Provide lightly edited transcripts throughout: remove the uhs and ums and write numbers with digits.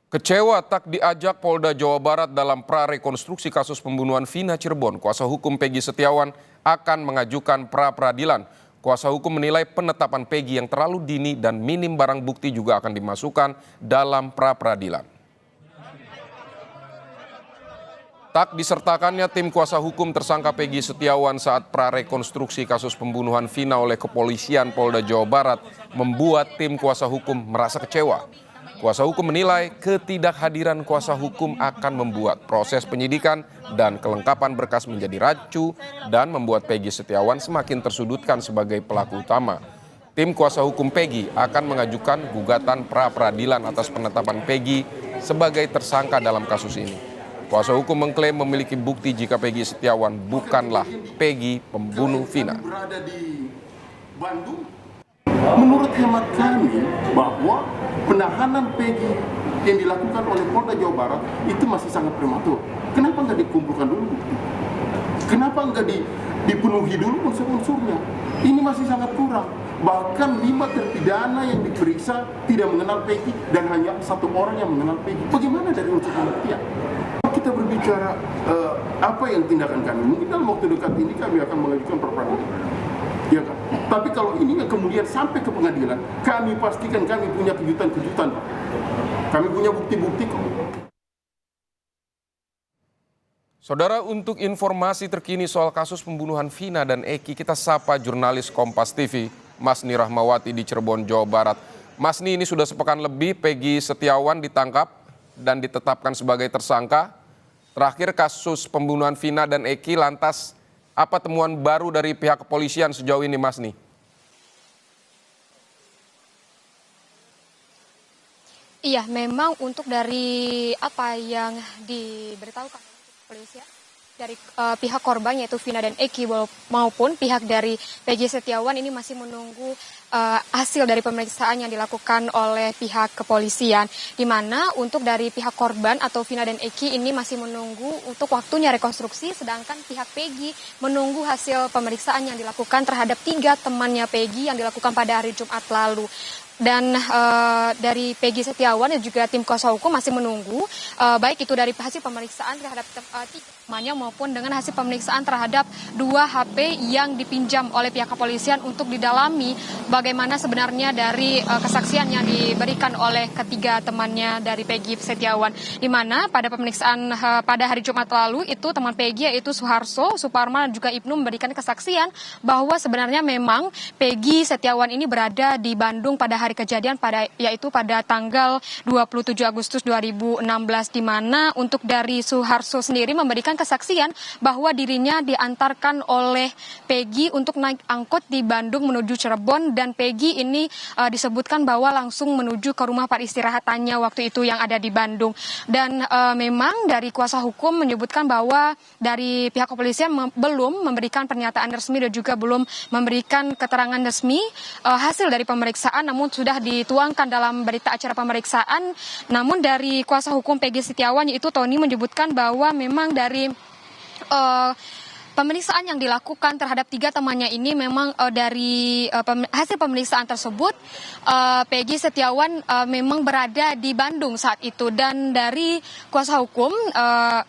Kecewa tak diajak Polda Jawa Barat dalam prarekonstruksi kasus pembunuhan Vina Cirebon, kuasa hukum Peggy Setiawan akan mengajukan pra-peradilan. Kuasa hukum menilai penetapan Peggy yang terlalu dini dan minim barang bukti juga akan dimasukkan dalam pra-peradilan. Tak disertakannya tim kuasa hukum tersangka Peggy Setiawan saat prarekonstruksi kasus pembunuhan Vina oleh kepolisian Polda Jawa Barat membuat tim kuasa hukum merasa kecewa. Kuasa hukum menilai ketidakhadiran kuasa hukum akan membuat proses penyidikan dan kelengkapan berkas menjadi rancu dan membuat Peggy Setiawan semakin tersudutkan sebagai pelaku utama. Tim kuasa hukum Peggy akan mengajukan gugatan pra-peradilan atas penetapan Peggy sebagai tersangka dalam kasus ini. Kuasa hukum mengklaim memiliki bukti jika Peggy Setiawan bukanlah Peggy pembunuh Vina. Menurut hemat kami bahwa penahanan Peggy yang dilakukan oleh Polda Jawa Barat itu masih sangat prematur. Kenapa nggak dikumpulkan dulu bukti? Kenapa nggak dipenuhi dulu unsur-unsurnya? Ini masih sangat kurang. Bahkan 5 terpidana yang diperiksa tidak mengenal Peggy dan hanya 1 orang yang mengenal Peggy. Bagaimana dari unsur pembuktian? Kita berbicara apa yang tindakan kami. Mungkin dalam waktu dekat ini kami akan mengajukan pra-peradilan. Ya kan? Tapi kalau ini kemudian sampai ke pengadilan, kami pastikan kami punya kejutan-kejutan. Kami punya bukti-bukti kok. Saudara, untuk informasi terkini soal kasus pembunuhan Vina dan Eki, kita sapa jurnalis Kompas TV, Masni Rahmawati di Cirebon, Jawa Barat. Masni, ini sudah sepekan lebih Peggy Setiawan ditangkap dan ditetapkan sebagai tersangka. Terakhir kasus pembunuhan Vina dan Eki, lantas apa temuan baru dari pihak kepolisian sejauh ini, Masni? Iya, memang untuk dari apa yang diberitahukan oleh kepolisian dari pihak korban yaitu Vina dan Eki maupun pihak dari Peggy Setiawan ini masih menunggu hasil dari pemeriksaan yang dilakukan oleh pihak kepolisian, di mana untuk dari pihak korban atau Vina dan Eki ini masih menunggu untuk waktunya rekonstruksi, sedangkan pihak Peggy menunggu hasil pemeriksaan yang dilakukan terhadap 3 temannya Peggy yang dilakukan pada hari Jumat lalu. Dan dari Peggy Setiawan dan juga tim kuasa hukum masih menunggu baik itu dari hasil pemeriksaan terhadap temannya maupun dengan hasil pemeriksaan terhadap 2 HP yang dipinjam oleh pihak kepolisian untuk didalami bagaimana sebenarnya dari kesaksian yang diberikan oleh ketiga temannya dari Peggy Setiawan, di mana pada pemeriksaan pada hari Jumat lalu itu teman Peggy yaitu Suharso, Suparman dan juga Ibnu memberikan kesaksian bahwa sebenarnya memang Peggy Setiawan ini berada di Bandung pada hari kejadian yaitu pada tanggal 27 Agustus 2016, di mana untuk dari Suharso sendiri memberikan kesaksian bahwa dirinya diantarkan oleh Peggy untuk naik angkot di Bandung menuju Cirebon, dan Peggy ini disebutkan bahwa langsung menuju ke rumah peristirahatannya waktu itu yang ada di Bandung. Dan memang dari kuasa hukum menyebutkan bahwa dari pihak kepolisian belum memberikan pernyataan resmi dan juga belum memberikan keterangan resmi hasil dari pemeriksaan, namun sudah dituangkan dalam berita acara pemeriksaan. Namun dari kuasa hukum Peggy Setiawan yaitu Tony menyebutkan bahwa memang dari pemeriksaan yang dilakukan terhadap 3 temannya ini memang dari hasil pemeriksaan tersebut Peggy Setiawan memang berada di Bandung saat itu, dan dari kuasa hukum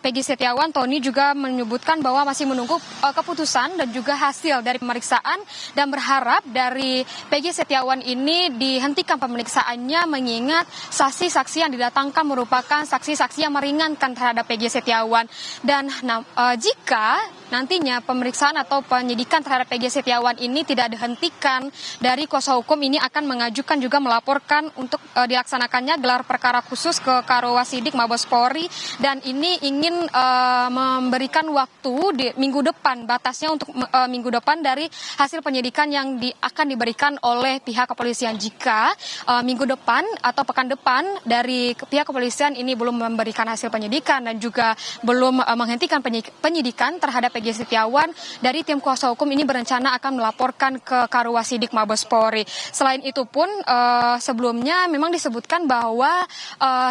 Peggy Setiawan Tony juga menyebutkan bahwa masih menunggu keputusan dan juga hasil dari pemeriksaan dan berharap dari Peggy Setiawan ini dihentikan pemeriksaannya mengingat saksi-saksi yang didatangkan merupakan saksi-saksi yang meringankan terhadap Peggy Setiawan. Dan jika nantinya pemeriksaan atau penyidikan terhadap Peggy Setiawan ini tidak dihentikan, dari kuasa hukum ini akan mengajukan juga melaporkan untuk dilaksanakannya gelar perkara khusus ke Karowasidik Mabes Polri, dan ini ingin memberikan waktu di minggu depan, batasnya untuk minggu depan dari hasil penyidikan yang akan diberikan oleh pihak kepolisian. Jika minggu depan atau pekan depan dari pihak kepolisian ini belum memberikan hasil penyidikan dan juga belum menghentikan penyidikan terhadap Peggy Setiawan, dari tim kuasa hukum ini berencana akan melaporkan ke Karuasidik Mabes Polri. Selain itu pun sebelumnya memang disebutkan bahwa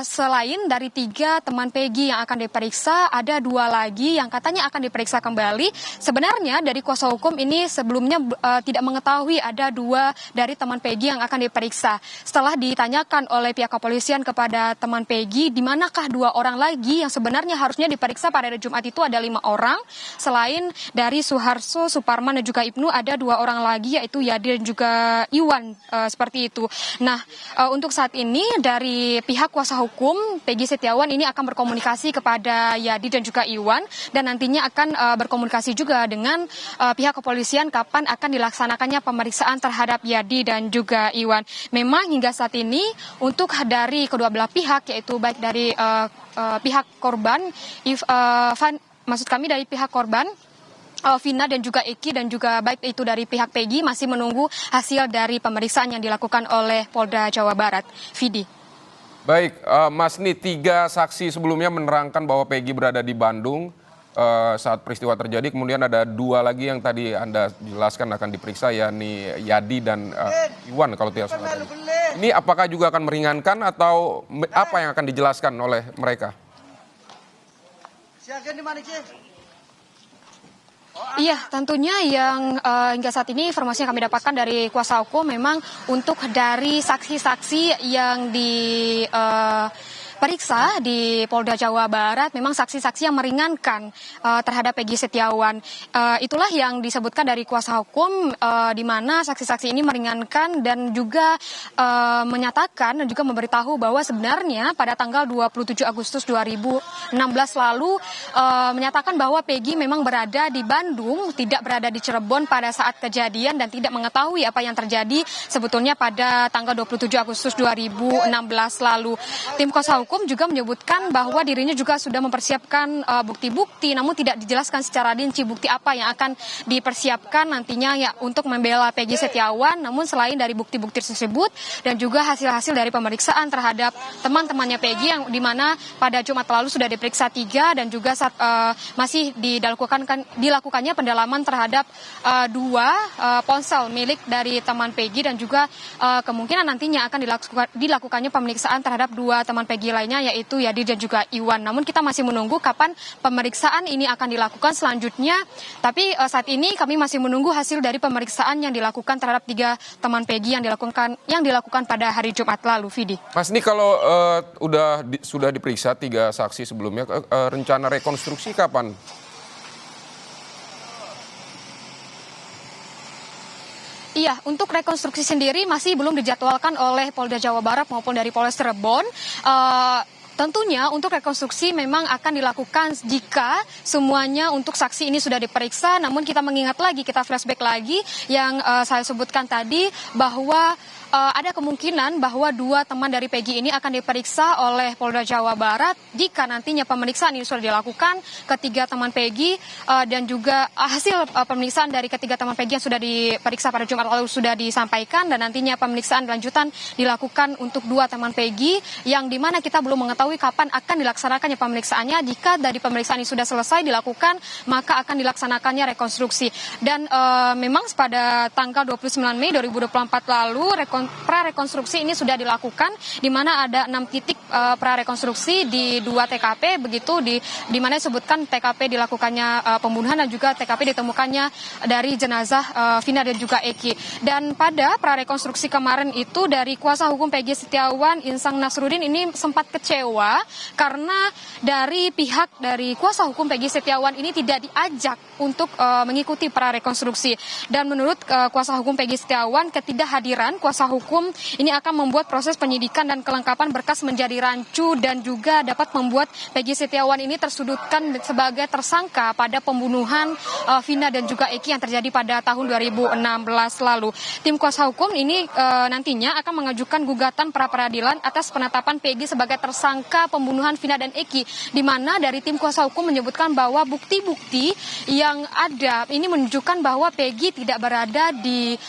selain dari 3 teman Peggy yang akan diperiksa, ada 2 lagi yang katanya akan diperiksa kembali. Sebenarnya dari kuasa hukum ini sebelumnya tidak mengetahui ada 2 dari teman Peggy yang akan diperiksa. Setelah ditanyakan oleh pihak kepolisian kepada teman Peggy, di manakah 2 orang lagi yang sebenarnya harusnya diperiksa pada hari Jumat itu ada 5 orang. Selain dari Suharso, Suparman dan juga Ibnu, ada 2 orang lagi yaitu Yadi dan juga Iwan, seperti itu. Nah, untuk saat ini dari pihak kuasa hukum Peggy Setiawan ini akan berkomunikasi kepada Yadi dan juga Iwan, dan nantinya akan berkomunikasi juga dengan pihak kepolisian kapan akan dilaksanakannya pemeriksaan terhadap Yadi dan juga Iwan. Memang hingga saat ini untuk dari kedua belah pihak, yaitu baik dari pihak korban, maksud kami dari pihak korban Vina dan juga Eki, dan juga baik itu dari pihak Peggy, masih menunggu hasil dari pemeriksaan yang dilakukan oleh Polda Jawa Barat. Vidi. Baik, Mas Ni, 3 saksi sebelumnya menerangkan bahwa Peggy berada di Bandung saat peristiwa terjadi. Kemudian ada 2 lagi yang tadi Anda jelaskan akan diperiksa, yakni Yadi dan Iwan kalau tidak salah. Ini apakah juga akan meringankan atau apa yang akan dijelaskan oleh mereka? Iya, tentunya yang hingga saat ini informasi yang kami dapatkan dari kuasa hukum, memang untuk dari saksi-saksi yang diperiksa di Polda Jawa Barat, memang saksi-saksi yang meringankan terhadap Peggy Setiawan. Itulah yang disebutkan dari kuasa hukum, di mana saksi-saksi ini meringankan dan juga menyatakan dan juga memberitahu bahwa sebenarnya pada tanggal 27 Agustus 2016 lalu menyatakan bahwa Peggy memang berada di Bandung, tidak berada di Cirebon pada saat kejadian, dan tidak mengetahui apa yang terjadi sebetulnya pada tanggal 27 Agustus 2016 lalu. Tim kuasa hukum juga menyebutkan bahwa dirinya juga sudah mempersiapkan bukti-bukti, namun tidak dijelaskan secara rinci bukti apa yang akan dipersiapkan nantinya ya untuk membela Peggy Setiawan. Namun selain dari bukti-bukti tersebut dan juga hasil-hasil dari pemeriksaan terhadap teman-temannya Peggy, yang dimana pada Jumat lalu sudah diperiksa 3, dan juga masih dilakukannya pendalaman terhadap 2 ponsel milik dari teman Peggy, dan juga kemungkinan nantinya akan dilakukannya pemeriksaan terhadap 2 teman Peggy lainnya, yaitu Yadi dan juga Iwan. Namun kita masih menunggu kapan pemeriksaan ini akan dilakukan selanjutnya. Tapi saat ini kami masih menunggu hasil dari pemeriksaan yang dilakukan terhadap 3 teman Peggy yang dilakukan pada hari Jumat lalu. Vidi. Mas, ini kalau sudah diperiksa 3 saksi sebelumnya, rencana rekonstruksi kapan? Iya, untuk rekonstruksi sendiri masih belum dijadwalkan oleh Polda Jawa Barat maupun dari Polres Cirebon. Tentunya untuk rekonstruksi memang akan dilakukan jika semuanya untuk saksi ini sudah diperiksa. Namun kita mengingat lagi, kita flashback lagi yang saya sebutkan tadi, bahwa ada kemungkinan bahwa 2 teman dari Peggy ini akan diperiksa oleh Polda Jawa Barat jika nantinya pemeriksaan ini sudah dilakukan ketiga teman Peggy, dan juga hasil pemeriksaan dari ketiga teman Peggy yang sudah diperiksa pada Jumat lalu sudah disampaikan, dan nantinya pemeriksaan lanjutan dilakukan untuk 2 teman Peggy, yang dimana kita belum mengetahui kapan akan dilaksanakannya pemeriksaannya. Jika dari pemeriksaan ini sudah selesai dilakukan, maka akan dilaksanakannya rekonstruksi. Dan memang pada tanggal 29 Mei 2024 lalu prarekonstruksi ini sudah dilakukan, di mana ada 6 titik prarekonstruksi di 2 TKP, begitu di mana disebutkan TKP dilakukannya pembunuhan, dan juga TKP ditemukannya dari jenazah Vina dan juga Eki. Dan pada prarekonstruksi kemarin itu dari kuasa hukum Peggy Setiawan, Insang Nasruddin, ini sempat kecewa karena dari pihak dari kuasa hukum Peggy Setiawan ini tidak diajak untuk mengikuti prarekonstruksi. Dan menurut kuasa hukum Peggy Setiawan, ketidakhadiran kuasa hukum ini akan membuat proses penyidikan dan kelengkapan berkas menjadi rancu, dan juga dapat membuat Peggy Setiawan ini tersudutkan sebagai tersangka pada pembunuhan Vina dan juga Eki yang terjadi pada tahun 2016 lalu. Tim kuasa hukum ini nantinya akan mengajukan gugatan pra-peradilan atas penetapan Peggy sebagai tersangka pembunuhan Vina dan Eki, di mana dari tim kuasa hukum menyebutkan bahwa bukti-bukti yang ada ini menunjukkan bahwa Peggy tidak berada di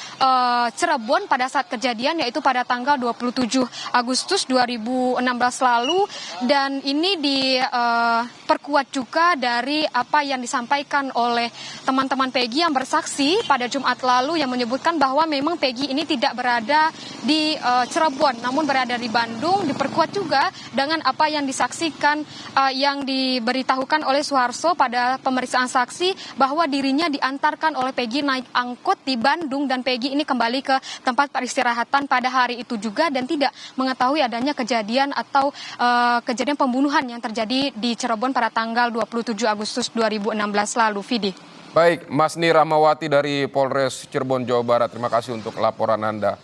Cirebon pada saat kejadian kejadian, yaitu pada tanggal 27 Agustus 2016 lalu, dan ini diperkuat juga dari apa yang disampaikan oleh teman-teman Peggy yang bersaksi pada Jumat lalu, yang menyebutkan bahwa memang Peggy ini tidak berada di Cirebon namun berada di Bandung. Diperkuat juga dengan apa yang disaksikan, yang diberitahukan oleh Suharso pada pemeriksaan saksi, bahwa dirinya diantarkan oleh Peggy naik angkot di Bandung, dan Peggy ini kembali ke tempat peristirahatan pada hari itu juga, dan tidak mengetahui adanya kejadian atau kejadian pembunuhan yang terjadi di Cirebon pada tanggal 27 Agustus 2016 lalu. Vidi. Baik, Mas Rahmawati dari Polres Cirebon, Jawa Barat, terima kasih untuk laporan Anda.